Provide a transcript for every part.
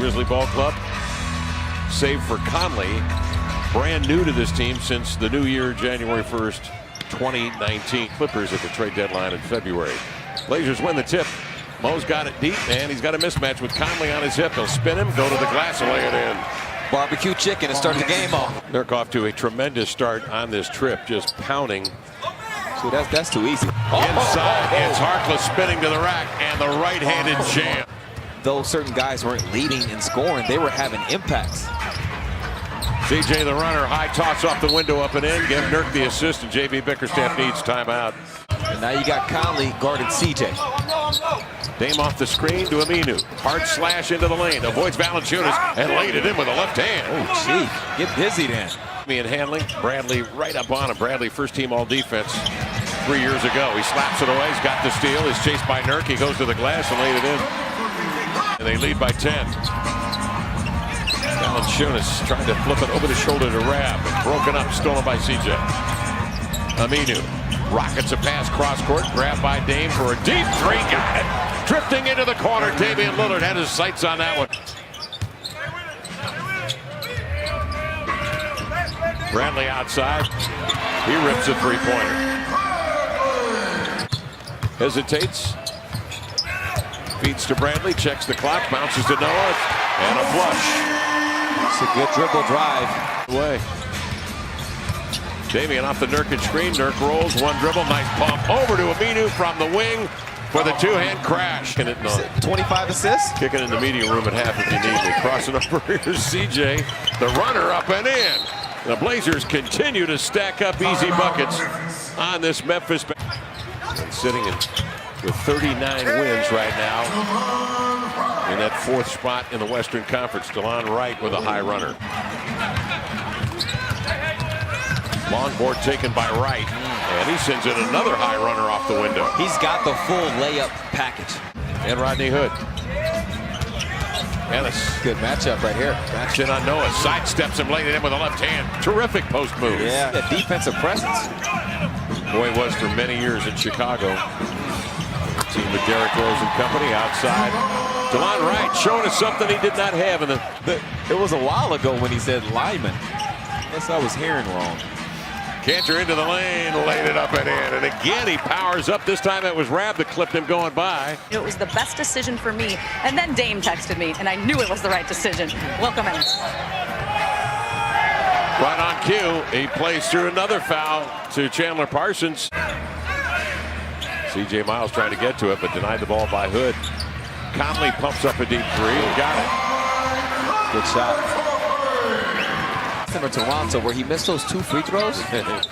Grizzly Ball Club. Save for Conley, brand new to this team since the new year, January 1st, 2019. Clippers at the trade deadline in February. Blazers win the tip. Mo's got it deep, and he's got a mismatch with Conley on his hip. He'll spin him, go to the glass, and lay it in. Barbecue chicken and start the game off. Nurk off to a tremendous start on this trip, just pounding. See, that's too easy. Inside, it's Harkless spinning to the rack, and the right-handed jam. Though certain guys weren't leading and scoring, they were having impacts. CJ the runner, high toss off the window, up and in. Give Nurk the assist, and JB Bickerstaff needs timeout. And now you got Conley guarding CJ. Dame off the screen to Aminu. Hard slash into the lane. Avoids Valanciunas and laid it in with a left hand. Oh, gee. Get busy then. And handling. Bradley right up on him. Bradley first team all defense 3 years ago. He slaps it away. He's got the steal. He's chased by Nurk. He goes to the glass and laid it in. And they lead by 10. Valanciunas trying to flip it over the shoulder to Rab. Broken up. Stolen by CJ. Aminu. Rockets a pass cross court, grabbed by Dame for a deep three, got it. Drifting into the corner, Damian Lillard had his sights on that one. Bradley outside, he rips a three-pointer. Hesitates, feeds to Bradley, checks the clock, bounces to Noah, and a flush. It's a good dribble drive. Away. Damian off the Nurkic screen. Nurk rolls, one dribble, nice pump over to Aminu from the wing for the two-hand crash. 25 assists? Kicking in the media room at half if you need me. Crossing over here, CJ, the runner up and in. The Blazers continue to stack up easy buckets on this Memphis. And sitting with 39 wins right now in that fourth spot in the Western Conference. DeLon Wright with a high runner. Long board taken by Wright, and he sends in another high runner off the window. He's got the full layup package. And Rodney Hood. Ennis. Good matchup right here. Backs in on Noah, sidesteps him, laying it in with a left hand. Terrific post move. Yeah, the defensive presence. Boy, was for many years in Chicago. Team with Derrick Rose and company outside. DeLon Wright showing us something he did not have. It was a while ago when he said lineman. Guess I was hearing wrong. Cantor into the lane, laid it up and in. And again, he powers up. This time it was Rab that clipped him going by. It was the best decision for me. And then Dame texted me, and I knew it was the right decision. Welcome, Ennis. Right on cue, he plays through another foul to Chandler Parsons. C.J. Miles trying to get to it, but denied the ball by Hood. Conley pumps up a deep three and got it. Good shot. Or Toronto, where he missed those 2 free throws. You don't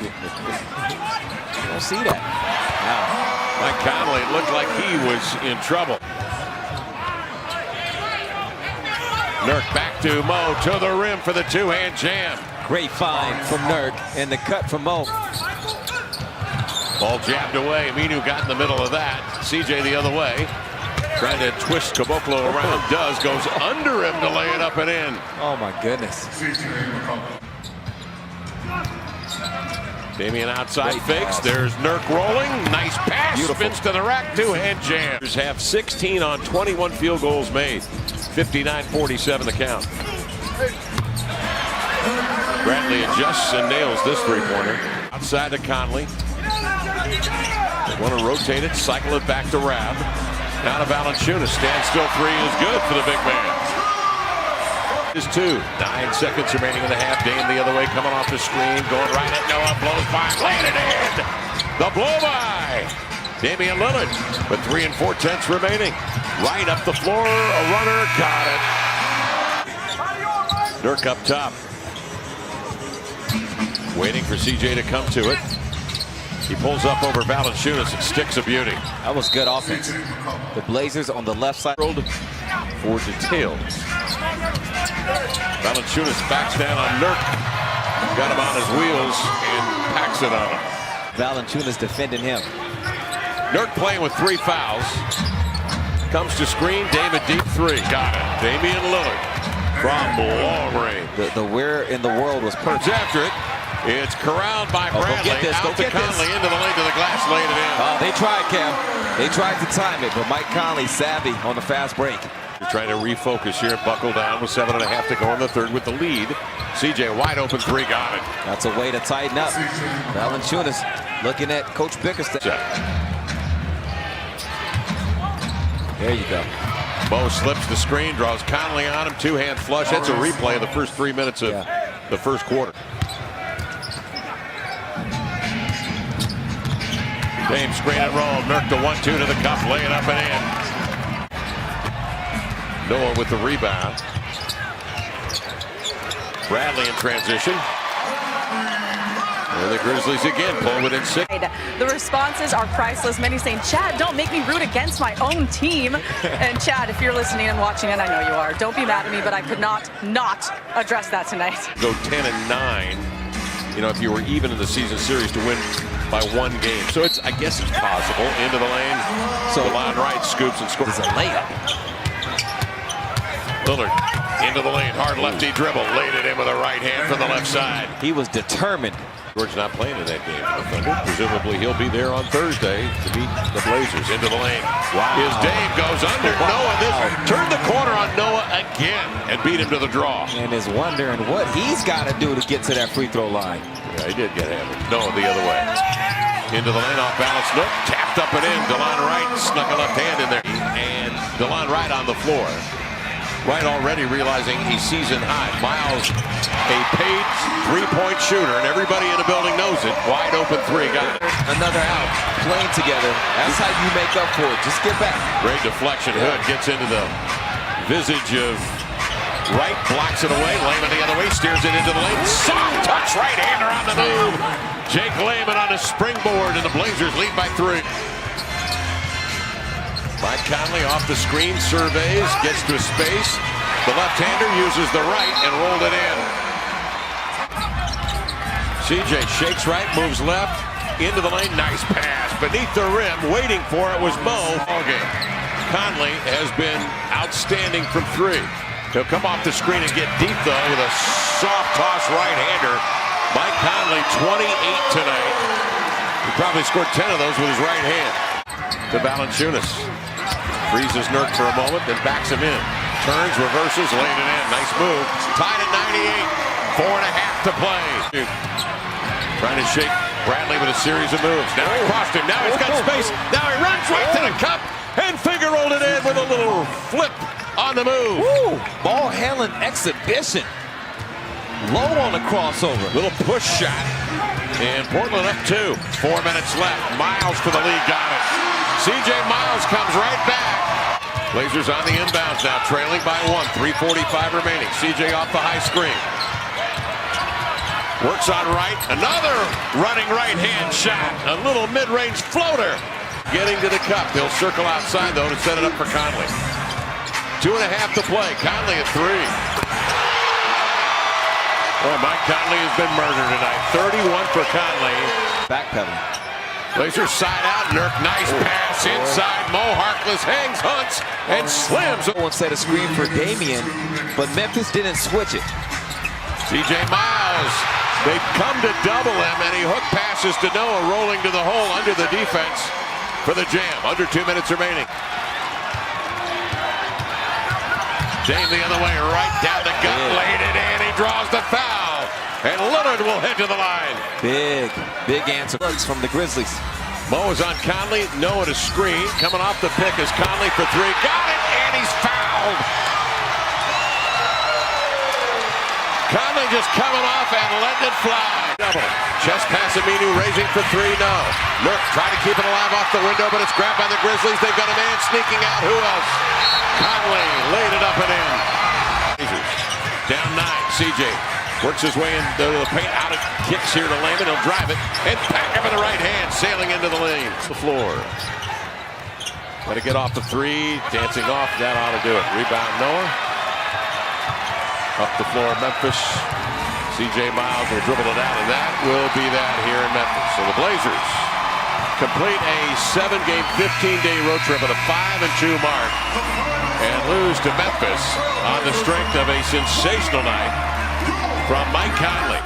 see that. Wow. Mike Conley looked like he was in trouble. Nurk back to Mo, to the rim for the two-hand jam. Great find from Nurk, and the cut from Mo. Ball jabbed away. Aminu got in the middle of that. CJ the other way. Trying to twist Caboclo around, goes under him to lay it up and in. Oh my goodness. Damian outside fakes. There's Nurk rolling. Nice pass. Beautiful. Spins to the rack. Two-hand jam. Have 16 on 21 field goals made. 59-47 the count. Bradley adjusts and nails this three-pointer. Outside to Conley. They want to rotate it, cycle it back to Rab. Now to Valanciunas. Standstill three is good for the big man. Is 2. 9 seconds remaining in the half. Dame the other way, coming off the screen, going right at Noah, blows by, laying it in. The blow by Damian Lillard with 3 4/10 remaining. Right up the floor, a runner, got it. Nurk up top. Waiting for CJ to come to it. He pulls up over Valanciunas and sticks a beauty. That was good offense. The Blazers on the left side. For details. Valanciunas backs down on Nurk. Got him on his wheels and packs it on him. Valanciunas defending him. Nurk playing with 3 fouls. Comes to screen. David deep three. Got it. Damian Lillard from long range. The where in the world was perfect. After it. It's corralled by Bradley. Out to Conley, into the lane to the glass, laid it in. They tried, Cam. They tried to time it, but Mike Conley savvy on the fast break. They're trying to refocus here and buckle down with 7.5 to go in the third with the lead. CJ wide open three, got it. That's a way to tighten up. Valanciunas looking at Coach Bickerstaff. There you go. Mo slips the screen, draws Conley on him, two-hand flush. That's a replay of the first 3 minutes of the first quarter. Dame screen and roll. Nurk the 1-2 to the cup, lay it up and in. Noah with the rebound. Bradley in transition. And the Grizzlies again pull within 6. The responses are priceless. Many saying, Chad, don't make me root against my own team. And Chad, if you're listening and watching, and I know you are, don't be mad at me, but I could not address that tonight. Go 10-9, you know, if you were even in the season series to win by 1 game. So it's, I guess it's possible. Into the lane. So DeLon Wright scoops and scores. It's a layup. Lillard into the lane, hard lefty dribble, laid it in with a right hand from the left side. He was determined. George not playing in that game. Presumably he'll be there on Thursday to beat the Blazers. Into the lane. Wow. His Dame goes under. Noah turned the corner on Noah again and beat him to the draw. And is wondering what he's got to do to get to that free throw line. Yeah, he did get hammered. Noah the other way. Into the lane, off balance. Nook tapped up and in. DeLon Wright snuck a left hand in there. And DeLon Wright on the floor. Wright already realizing he's season high. Miles, a paid three-point shooter, and everybody in the building knows it. Wide open three, got it. Another out, playing together. That's how you make up for it. Just get back. Great deflection. Hood gets into the visage of Wright, blocks it away. Lehman the other way, steers it into the lane. Soft touch, right-hander on the move. Jake Lehman on a springboard, and the Blazers lead by 3. Mike Conley off the screen, surveys, gets to space. The left-hander uses the right and rolled it in. CJ shakes right, moves left, into the lane, nice pass. Beneath the rim, waiting for it was Mo. Conley has been outstanding from 3. He'll come off the screen and get deep, though, with a soft toss right-hander. Mike Conley, 28 tonight. He probably scored 10 of those with his right hand. To Valanciunas. Freezes Nurk for a moment, then backs him in. Turns, reverses, laid it in. Nice move. Tied at 98. 4.5 to play. Trying to shake Bradley with a series of moves. Now he crossed him. Now he's got space. Now he runs right to the cup and finger rolled it in with a little flip on the move. Ball handling exhibition. Low on the crossover. Little push shot. And Portland up 2. 4 minutes left. Miles for the lead. Got it. CJ Miles comes right back. Blazers on the inbounds now, trailing by 1. 3:45 remaining. CJ off the high screen. Works on right. Another running right-hand shot. A little mid-range floater. Getting to the cup. He'll circle outside, though, to set it up for Conley. 2.5 to play. Conley at 3. Boy, Mike Conley has been murdered tonight. 31 for Conley. Backpedaling. Blazers side out. Nurk, nice pass inside. Mo Harkless hangs, hunts, and slams. One set a screen for Damian, but Memphis didn't switch it. CJ Miles. They come to double him, and he hook passes to Noah, rolling to the hole under the defense for the jam. Under 2 minutes remaining. Dame the other way, right down the gut, laid it in. He draws the foul, and Lillard will head to the line. Big answer from the Grizzlies. Mo is on Conley. Noah to screen. Coming off the pick is Conley for 3. Got it, and he's fouled. Conley just coming off and letting it fly. Double. Chest pass Aminu raising for 3. No. Nurk trying to keep it alive off the window, but it's grabbed by the Grizzlies. They've got a man sneaking out. Who else? Conley laid it up and in. Down 9. CJ works his way into the paint. Out it kicks here to Lehman. He'll drive it and back up with the right hand, sailing into the lane. The floor. Got to get off the 3. Dancing off. That ought to do it. Rebound Noah. Up the floor, Memphis. CJ Miles will dribble it out, and that will be that here in Memphis. So the Blazers complete a 7-game, 15-day road trip at a 5-2 mark and lose to Memphis on the strength of a sensational night from Mike Conley.